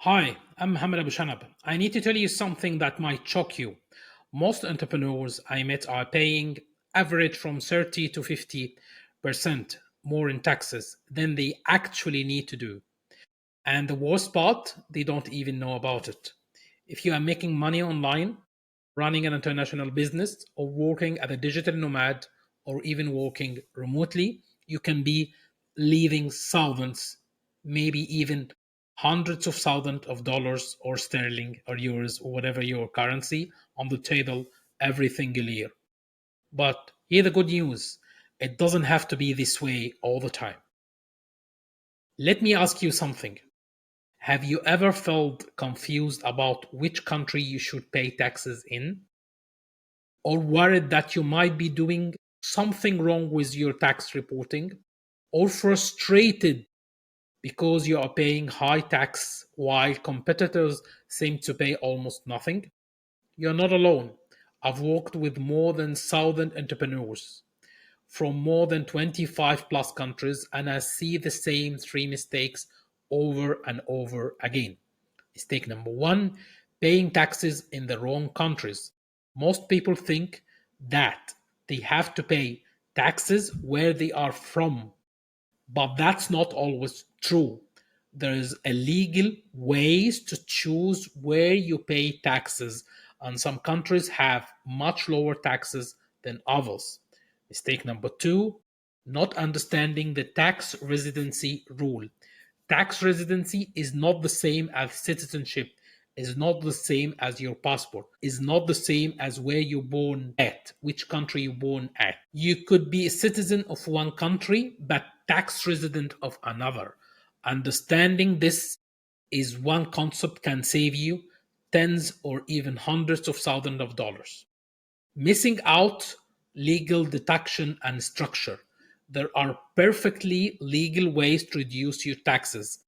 Hi, I'm Mohamed Aboshanab. I need to tell you something that might shock you. Most entrepreneurs I met are paying average from 30 to 50% more in taxes than they actually need to do. And the worst part, they don't even know about it. If you are making money online, running an international business, or working as a digital nomad, or even working remotely, you can be leaving thousands, maybe even hundreds of thousands of dollars or sterling or euros or whatever your currency on the table every single year. But here the good news, it doesn't have to be this way all the time. Let me ask you something. Have you ever felt confused about which country you should pay taxes in? Or worried that you might be doing something wrong with your tax reporting? Or frustrated because you are paying high tax while competitors seem to pay almost nothing? You're not alone. I've worked with more than 1,000 entrepreneurs from more than 25 plus countries, and I see the same three mistakes over and over again. Mistake number one, paying taxes in the wrong countries. Most people think that they have to pay taxes where they are from, but that's not always true. There is a legal ways to choose where you pay taxes, and some countries have much lower taxes than others. Mistake number two, not understanding the tax residency rule. Tax residency is not the same as citizenship, is not the same as your passport, is not the same as where you're born at, which country you're born at. You could be a citizen of one country, but tax resident of another. Understanding this is one concept can save you tens or even hundreds of thousands of dollars. Missing out legal deduction and structure. There are perfectly legal ways to reduce your taxes.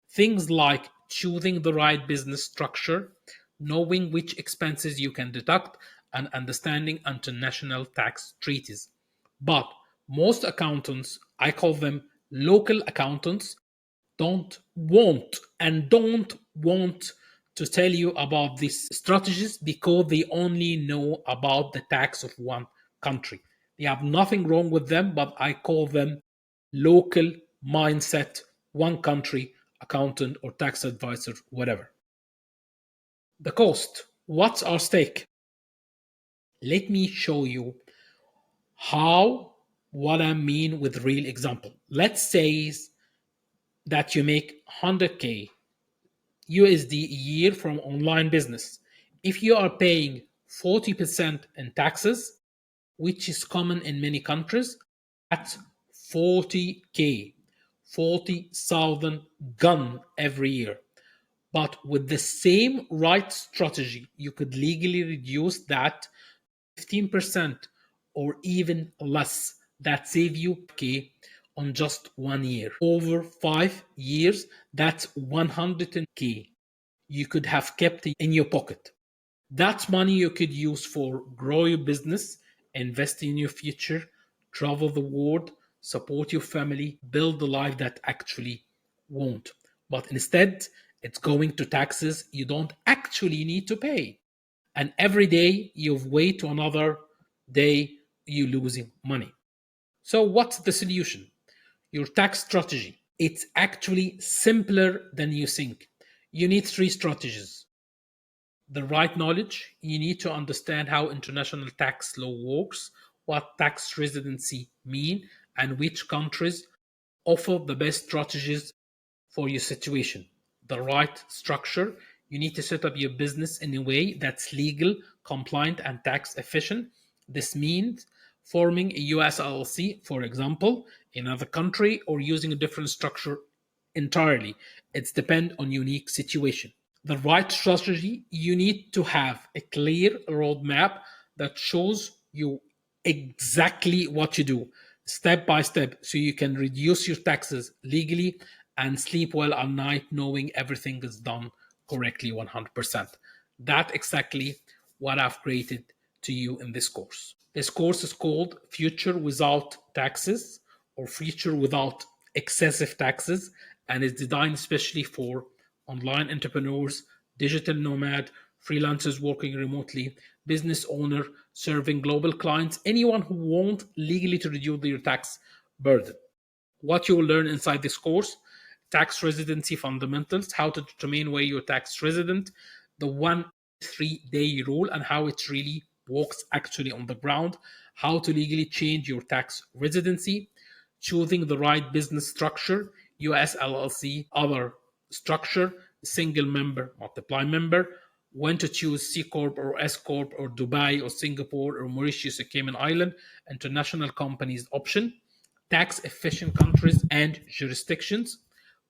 Things like choosing the right business structure, knowing which expenses you can deduct, and understanding international tax treaties. But most accountants, I call them local accountants, don't want to tell you about these strategies because they only know about the tax of one country. They have nothing wrong with them, but I call them local mindset, one country accountant or tax advisor, whatever. The cost. What's our stake? Let me show you how what I mean with real example. Let's say that you make 100K USD a year from online business. If you are paying 40% in taxes, which is common in many countries, at 40K, 40,000 gone every year. But with the same right strategy, you could legally reduce that 15% or even less. That save you K on just 1 year. Over 5 years, that's 100K you could have kept in your pocket. That money you could use for grow your business, invest in your future, travel the world, support your family, build the life that actually won't. But instead, it's going to taxes you don't actually need to pay. And every day you wait to another day you losing money. So what's the solution? Your tax strategy. It's actually simpler than you think. You need three strategies. The right knowledge, you need to understand how international tax law works, what tax residency mean, and which countries offer the best strategies for your situation. The right structure, you need to set up your business in a way that's legal, compliant, and tax efficient. This means forming a US LLC, for example, in another country, or using a different structure entirely. It's depend on unique situation. The right strategy, you need to have a clear roadmap that shows you exactly what you do step by step so you can reduce your taxes legally and sleep well at night knowing everything is done correctly 100%. That exactly what I've created to you in this course. This course is called Future Without Taxes or Future Without Excessive Taxes and is designed especially for online entrepreneurs, digital nomad, freelancers working remotely, business owner serving global clients, anyone who want legally to reduce their tax burden. What you will learn inside this course: tax residency fundamentals, how to determine where you're tax resident, the 1 3 day rule and how it really works actually on the ground, how to legally change your tax residency, choosing the right business structure, US LLC, other structure, single member, multiply member, when to choose C Corp or S Corp or Dubai or Singapore or Mauritius or Cayman Island, international companies option, tax efficient countries and jurisdictions,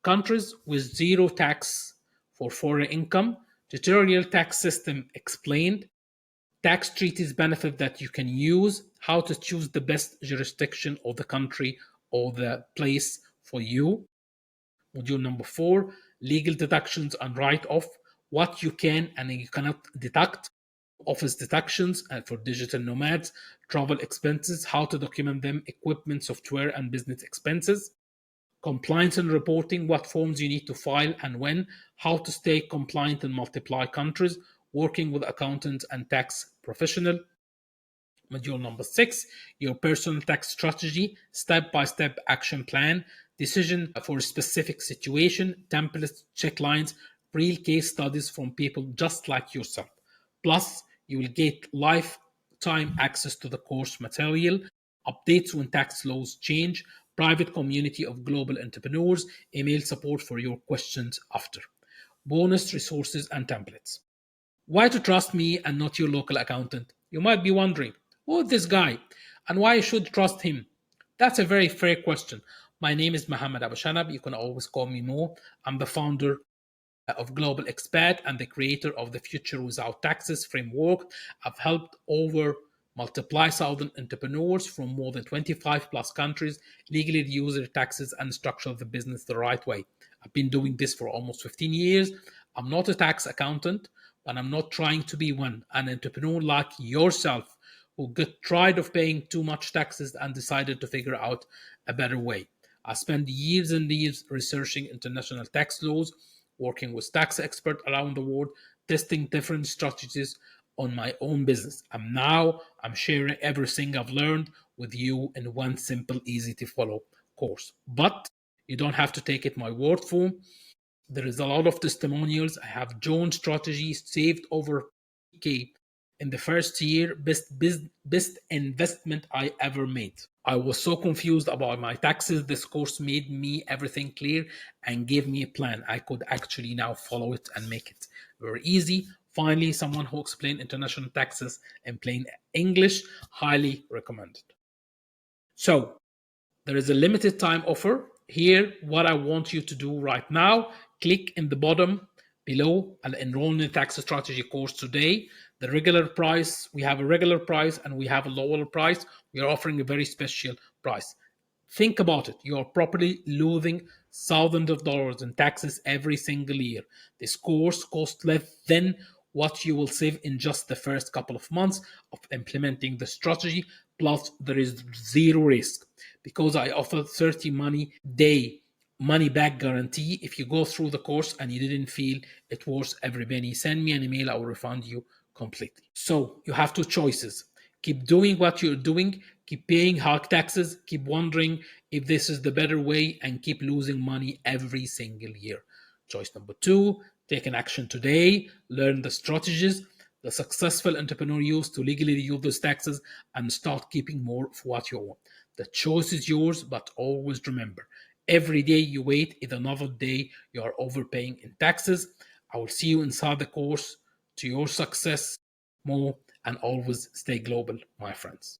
countries with zero tax for foreign income, tutorial tax system explained, tax treaties benefit that you can use, how to choose the best jurisdiction or the country or the place for you. Module number 4, legal deductions and write-off, what you can and you cannot deduct, office deductions and for digital nomads, travel expenses, how to document them, equipment, software, and business expenses, compliance and reporting, what forms you need to file and when, how to stay compliant in multiple countries, working with accountants and tax professional. Module number 6, your personal tax strategy, step by step action plan, decision for a specific situation, templates, checklines, real case studies from people just like yourself. Plus, you will get lifetime access to the course material, updates when tax laws change, private community of global entrepreneurs, email support for your questions after, bonus resources and templates. Why to trust me and not your local accountant? You might be wondering, who is this guy and why I should trust him? That's a very fair question. My name is Mohamed Aboshanab. You can always call me Mo. I'm the founder of Global Expat and the creator of the Future Without Taxes framework. I've helped over multiply thousand entrepreneurs from more than 25 plus countries legally use their taxes and structure the business the right way. I've been doing this for almost 15 years. I'm not a tax accountant, but I'm not trying to be one. An entrepreneur like yourself who got tired of paying too much taxes and decided to figure out a better way. I spent years and years researching international tax laws, working with tax experts around the world, testing different strategies on my own business. And now I'm sharing everything I've learned with you in one simple, easy to follow course. But you don't have to take it my word for. There is a lot of testimonials. I have joined strategies, saved over K in the first year, best investment I ever made. I was so confused about my taxes. This course made me everything clear and gave me a plan. I could actually now follow it and make it very easy. Finally, someone who explained international taxes in plain English, highly recommended. So, there is a limited time offer. Here, what I want you to do right now, click in the bottom below and enroll in the tax strategy course today. The regular price, we have a regular price and we have a lower price. We are offering a very special price. Think about it. You are probably losing thousands of dollars in taxes every single year. This course costs less than what you will save in just the first couple of months of implementing the strategy. Plus, there is zero risk because I offer 30 day money back guarantee. If you go through the course and you didn't feel it worth every penny, send me an email. I will refund you completely. So you have two choices. Keep doing what you're doing, keep paying high taxes, keep wondering if this is the better way, and keep losing money every single year. Choice number 2, take an action today, learn the strategies the successful entrepreneur used to legally reduce those taxes and start keeping more of what you want. The choice is yours, but always remember, every day you wait is another day you are overpaying in taxes. I will see you inside the course. To your success, more, and always stay global, my friends.